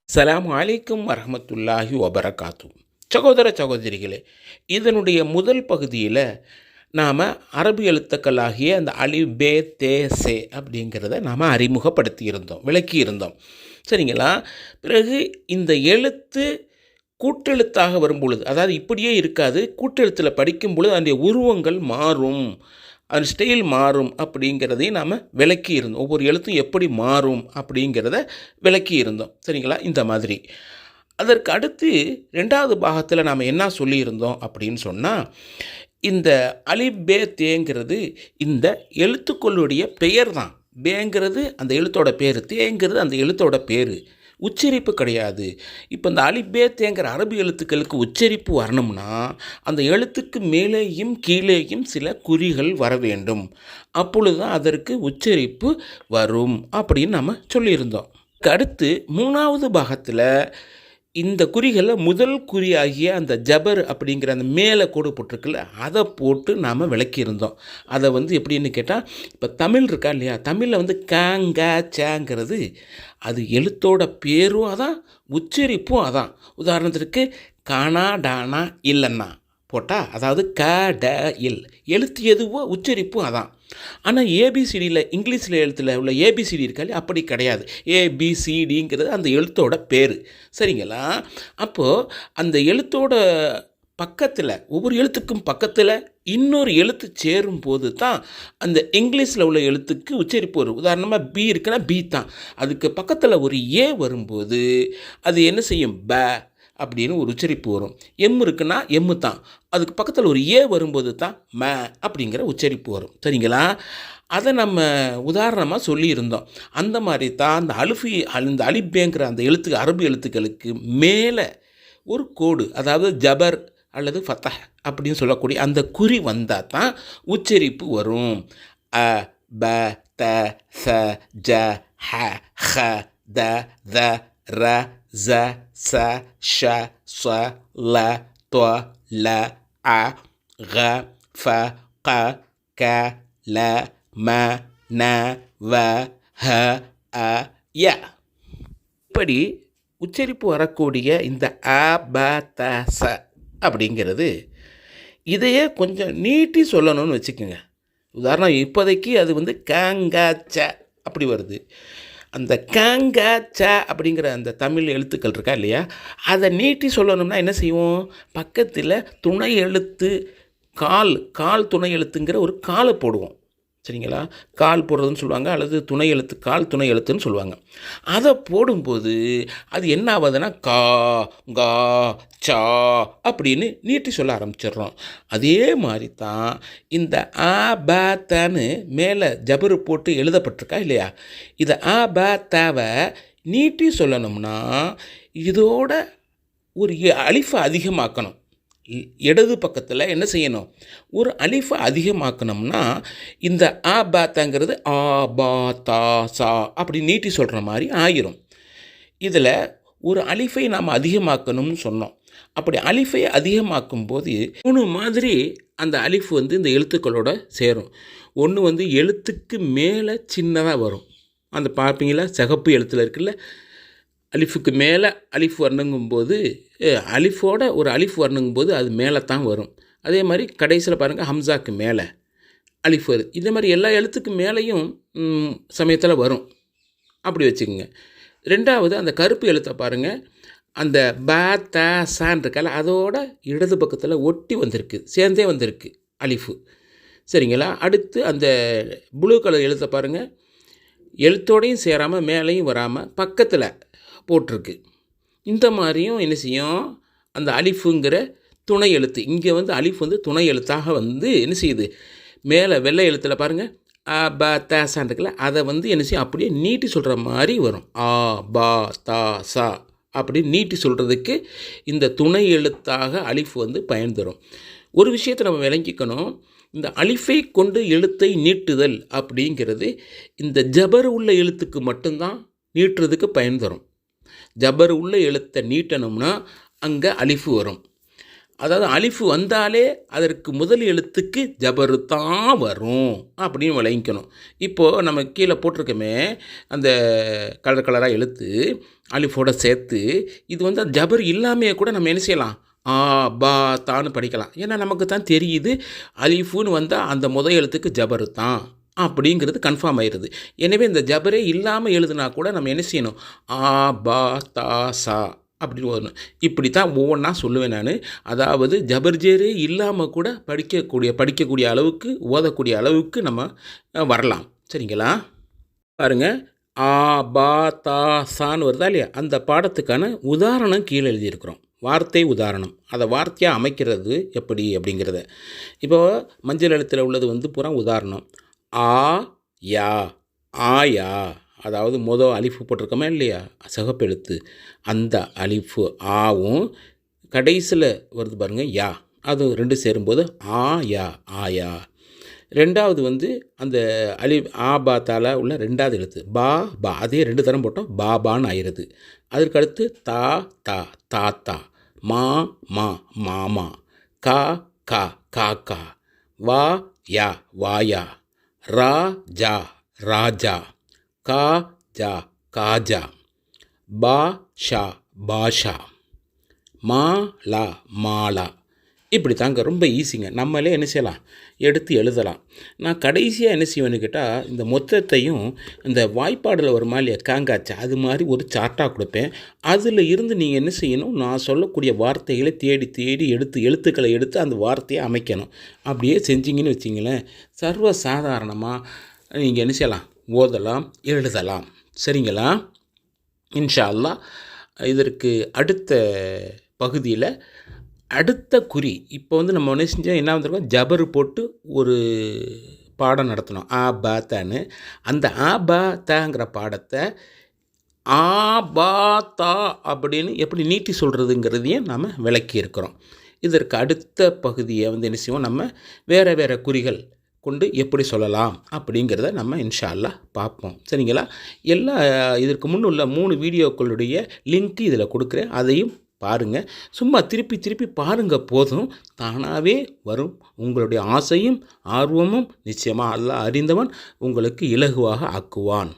அஸ்ஸலாமு அலைக்கும் வரஹ்மத்துல்லாஹி வபரகாத்து. சகோதர சகோதரிகளே, இதனுடைய முதல் பகுதியில் நாம் அரபு எழுத்துக்களாகிய அந்த அலிஃப் பே தே சே அப்படிங்கிறத நாம் அறிமுகப்படுத்தியிருந்தோம், விளக்கியிருந்தோம். சரிங்களா? பிறகு இந்த எழுத்து கூட்டெழுத்தாக வரும்பொழுது, அதாவது இப்படியே இருக்காது, கூட்டெழுத்தில் படிக்கும் பொழுது அதனுடைய உருவங்கள் மாறும், அந்த ஸ்டைல் மாறும் அப்படிங்கிறதையும் நாம் விளக்கி இருந்தோம். ஒவ்வொரு எழுத்தும் எப்படி மாறும் அப்படிங்கிறத விளக்கி இருந்தோம். சரிங்களா? இந்த மாதிரி அதற்கு அடுத்து 2வது பாகத்தில் நாம் என்ன சொல்லியிருந்தோம் அப்படின்னு சொன்னால், இந்த அலிஃப் பே தேங்கிறது இந்த எழுத்துக்களுடைய பெயர் தான். பேங்கிறது அந்த எழுத்தோட பேர், தேங்கிறது அந்த எழுத்தோட பேர், உச்சரிப்பு கிடையாது. இப்போ இந்த அலிஃப் பே தேங்கிற அரபு எழுத்துக்களுக்கு உச்சரிப்பு வரணும்னா அந்த எழுத்துக்கு மேலேயும் கீழேயும் சில குறிகள் வர வேண்டும். அப்பொழுது தான் அதற்கு உச்சரிப்பு வரும் அப்படின்னு நம்ம சொல்லியிருந்தோம். அடுத்து 3வது பாகத்தில் இந்த குறிகளில் முதல் குறியாகிய அந்த ஜபர் அப்படிங்கிற அந்த மேலே கோடு போட்டிருக்குல்ல, அதை போட்டு நாம் விளக்கியிருந்தோம். அதை எப்படின்னு கேட்டால், இப்போ தமிழ் இருக்கா இல்லையா, தமிழில் சேங்கிறது அது எழுத்தோட பேரும் அதான், உச்சரிப்பும் அதான். உதாரணத்திற்கு கானா டானா இல்லைன்னா போட்டால், அதாவது க ட இல் எழுத்து எதுவோ உச்சரிப்பும் அதான். ஆனால் ஏபிசிடியில் இங்கிலீஷில் எழுத்தில் உள்ள ஏபிசிடி இருக்காது, அப்படி கிடையாது. ஏபிசிடிங்கிறது அந்த எழுத்தோட பேர். சரிங்களா? அப்போது அந்த எழுத்தோட பக்கத்தில், ஒவ்வொரு எழுத்துக்கும் பக்கத்தில் இன்னொரு எழுத்து சேரும்போது தான் அந்த இங்கிலீஷில் உள்ள எழுத்துக்கு உச்சரிப்பு வரும். உதாரணமாக பி இருக்குன்னா பி தான், அதுக்கு பக்கத்தில் ஒரு ஏ வரும்போது அது என்ன செய்யும், ப அப்படின்னு ஒரு உச்சரிப்பு வரும். எம் இருக்குன்னா எம்மு தான், அதுக்கு பக்கத்தில் ஒரு ஏ வரும்போது தான் ம அப்படிங்கிற உச்சரிப்பு வரும். சரிங்களா? அதை நம்ம உதாரணமாக சொல்லியிருந்தோம். அந்த மாதிரி தான் அந்த அலிஃப் பேங்கிற அந்த அரபு எழுத்துக்களுக்கு மேலே ஒரு கோடு, அதாவது ஜபர் அல்லது ஃபத்தஹ் அப்படின்னு சொல்லக்கூடிய அந்த குறி வந்தால் தான் உச்சரிப்பு வரும். அ ப த ச ஜ ஹ ஹ த த ர ஸ ச ஷ ஸ ல த ல அ க ஃப க க ல ம ந வ ஹ அ ய. இப்படி உச்சரிப்பு வரக்கூடிய இந்த அ ப த ச அப்படிங்கிறது, இதையே கொஞ்சம் நீட்டி சொல்லணும்னு வச்சுக்கோங்க. உதாரணம், இப்போதைக்கு அது கேங்காச்ச அப்படி வருது. அந்த கேங்காச்ச அப்படிங்கிற அந்த தமிழ் எழுத்துக்கள் இருக்கா இல்லையா, அதை நீட்டி சொல்லணும்னா என்ன செய்வோம், பக்கத்தில் துணை எழுத்து கால் துணை எழுத்துங்கிற ஒரு காலை போடுவோம். சரிங்களா? கால் போடுறதுன்னு சொல்லுவாங்க, அல்லது துணை எழுத்து, கால் துணை எழுத்துன்னு சொல்லுவாங்க. அதை போடும்போது அது என்ன ஆகுதுன்னா கா கா சா அப்படின்னு நீட்டி சொல்ல ஆரம்பிச்சிடுறோம். அதே மாதிரி தான் இந்த ஆ ப தன்னு மேலே ஜபரு போட்டு எழுதப்பட்டிருக்கா இல்லையா, இதை ஆ ப தவை நீட்டி சொல்லணும்னா இதோட ஒரு அலிஃபை அதிகமாக்கணும். இடது பக்கத்தில் என்ன செய்யணும், ஒரு அலிஃபை அதிகமாக்கணும்னா இந்த ஆ பாத்தாங்கிறது ஆ பா தா சா அப்படி நீட்டி சொல்கிற மாதிரி ஆயிரும். இதில் ஒரு அலிஃபை நாம் அதிகமாக்கணும்னு சொன்னோம். அப்படி அலிஃபை அதிகமாக்கும் போது 3 மாதிரி அந்த அலிஃப் இந்த எழுத்துக்களோட சேரும். ஒன்று எழுத்துக்கு மேலே சின்னதாக வரும், அந்த பார்ப்பீங்களா, சிகப்பு எழுத்தில் இருக்குல்ல, அலிஃபுக்கு மேலே அலிஃப் வரணுங்கும்போது, அலிஃபோட ஒரு அலிஃப் வரணுங்கும்போது அது மேலே தான் வரும். அதே மாதிரி கடைசியில் பாருங்கள், ஹம்சாக்கு மேலே அலிஃப் வருது. இதே மாதிரி எல்லா எழுத்துக்கு மேலேயும் சமயத்தில் வரும். அப்படி வச்சுக்கோங்க. 2வது அந்த கருப்பு எழுத்தை பாருங்கள், அந்த ப த சான் இருக்கால, அதோட இடது பக்கத்தில் ஒட்டி வந்திருக்கு, சேர்ந்தே வந்திருக்கு அலிஃபு. சரிங்களா? அடுத்து அந்த ப்ளூ கலர் எழுத்தை பாருங்கள், எழுத்தோடையும் சேராமல் மேலேயும் வராமல் பக்கத்தில் போட்டிருக்கு. இந்த மாதிரியும் என்ன செய்யும், அந்த அலிஃபுங்கிற துணை எழுத்து, இங்கே அலிஃப் துணை எழுத்தாக என்ன செய்யுது, மேலே வெள்ளை எழுத்தில் பாருங்கள் ஆ ப த சான் இருக்குல்ல, அதை என்ன செய்யும், அப்படியே நீட்டி சொல்கிற மாதிரி வரும். ஆ பா தா சா அப்படி நீட்டி சொல்கிறதுக்கு இந்த துணை எழுத்தாக அலிஃப் பயன் தரும். ஒரு விஷயத்தை நம்ம விளங்கிக்கணும், இந்த அலிஃபை கொண்டு எழுத்தை நீட்டுதல் அப்படிங்கிறது இந்த ஜபர் உள்ள எழுத்துக்கு மட்டும்தான் நீட்டுறதுக்கு பயன் தரும். ஜபர் உள்ள எழுத்தை நீட்டணும்னா அங்கே அலிஃபு வரும். அதாவது அலிஃபு வந்தாலே அதற்கு முதல் எழுத்துக்கு ஜபரு தான் வரும் அப்படின்னு விளங்கிக்கணும். இப்போது நம்ம கீழே போட்டிருக்கோமே அந்த கலர் கலராக எழுத்து அலிஃபோட சேர்த்து, இது வந்து ஜபர் இல்லாமையே கூட நம்ம என்ன செய்யலாம், ஆ பா தான்னு படிக்கலாம். ஏன்னா நமக்கு தான் தெரியுது அலிஃபுன்னு வந்தால் அந்த முதல் எழுத்துக்கு ஜபரு தான் அப்படிங்கிறது கன்ஃபார்ம் ஆயிடுது. எனவே இந்த ஜபரே இல்லாமல் எழுதுனா கூட நம்ம என்ன செய்யணும், ஆ பா தா சா அப்படின்னு வரணும். இப்படி தான் ஒவ்வொன்றா சொல்லுவேன் நான். அதாவது ஜபர்ஜேரே இல்லாமல் கூட படிக்கக்கூடிய அளவுக்கு ஓதக்கூடிய அளவுக்கு நம்ம வரலாம். சரிங்களா? பாருங்கள், ஆ பா தா சான்னு வருதா இல்லையா, அந்த பாடத்துக்கான உதாரணம் கீழே எழுதியிருக்கிறோம். வார்த்தை உதாரணம், அதை வார்த்தையாக அமைக்கிறது எப்படி அப்படிங்கிறத. இப்போது மஞ்சள் எழுத்தில் உள்ளது வந்து பூரா உதாரணம். ஆ யா, ஆயா, அதாவது அலிஃபு போட்டிருக்கோமா இல்லையா, சிகப்பு எழுத்து, அந்த அலிஃபு ஆவும் கடைசியில் வருது பாருங்கள் யா, அது ரெண்டு சேரும்போது ஆ யா, ஆயா. ரெண்டாவது வந்து அந்த ஆபாத்தால் உள்ள ரெண்டாவது எழுத்து பா பா, அதே ரெண்டு தரம் போட்டோம் பாபான்னு ஆயிடுது. அதற்கு அடுத்து தா தா தாத்தா, மா மா மாமா, கா கா காக்கா, வா யா வாயா, ரா ஜா ராஜா, கா ஜா காஜா, பா ஷா பாஷா, மா லா மாலா. இப்படி தாங்க, ரொம்ப ஈஸிங்க. நம்மளே என்ன செய்யலாம், எடுத்து எழுதலாம். நான் கடைசியாக என்ன செய்வேன்னு கேட்டால், இந்த மொத்தத்தையும் இந்த வாய்ப்பாடில் ஒரு மாதிரி காங்காச்சா அது மாதிரி ஒரு சார்ட்டாக கொடுப்பேன். அதில் இருந்து நீங்கள் என்ன செய்யணும், நான் சொல்லக்கூடிய வார்த்தைகளை தேடி தேடி எழுத்துக்களை எடுத்து அந்த வார்த்தையை அமைக்கணும். அப்படியே செஞ்சிங்கன்னு வச்சிங்களேன், சர்வ சாதாரணமாக நீங்கள் என்ன செய்யலாம், ஓதலாம், எழுதலாம். சரிங்களா? இன்ஷா அல்லாஹ் இதற்கு அடுத்த பகுதியில் அடுத்த குறி. இப்போ வந்து நம்ம என்ன செஞ்சோம், என்ன வந்திருக்கோம், ஜபரு போட்டு ஒரு பாடம் நடத்தணும், ஆ பா தான்னு. அந்த ஆ பா தாங்கிற பாடத்தை ஆ பா தா அப்படின்னு எப்படி நீட்டி சொல்கிறதுங்கிறதையும் நாம் விளக்கி இருக்கிறோம். இதற்கு அடுத்த பகுதியை வந்து என்ன செய்வோம், நம்ம வேறு வேறு குறிகள் கொண்டு எப்படி சொல்லலாம் அப்படிங்கிறத நம்ம இன்ஷா அல்லாஹ் பார்ப்போம். சரிங்களா? எல்லா இதற்கு முன்னுள்ள 3 வீடியோக்களுடைய லிங்க்கு இதில் கொடுக்குறேன், அதையும் பாருங்கள். சும்மா திருப்பி திருப்பி பாருங்கள், போதும், தானாகவே வரும். உங்களுடைய ஆசையும் ஆர்வமும் நிச்சயமாக அல்லாஹ் அறிந்தவன் உங்களுக்கு இலகுவாக ஆக்குவான்.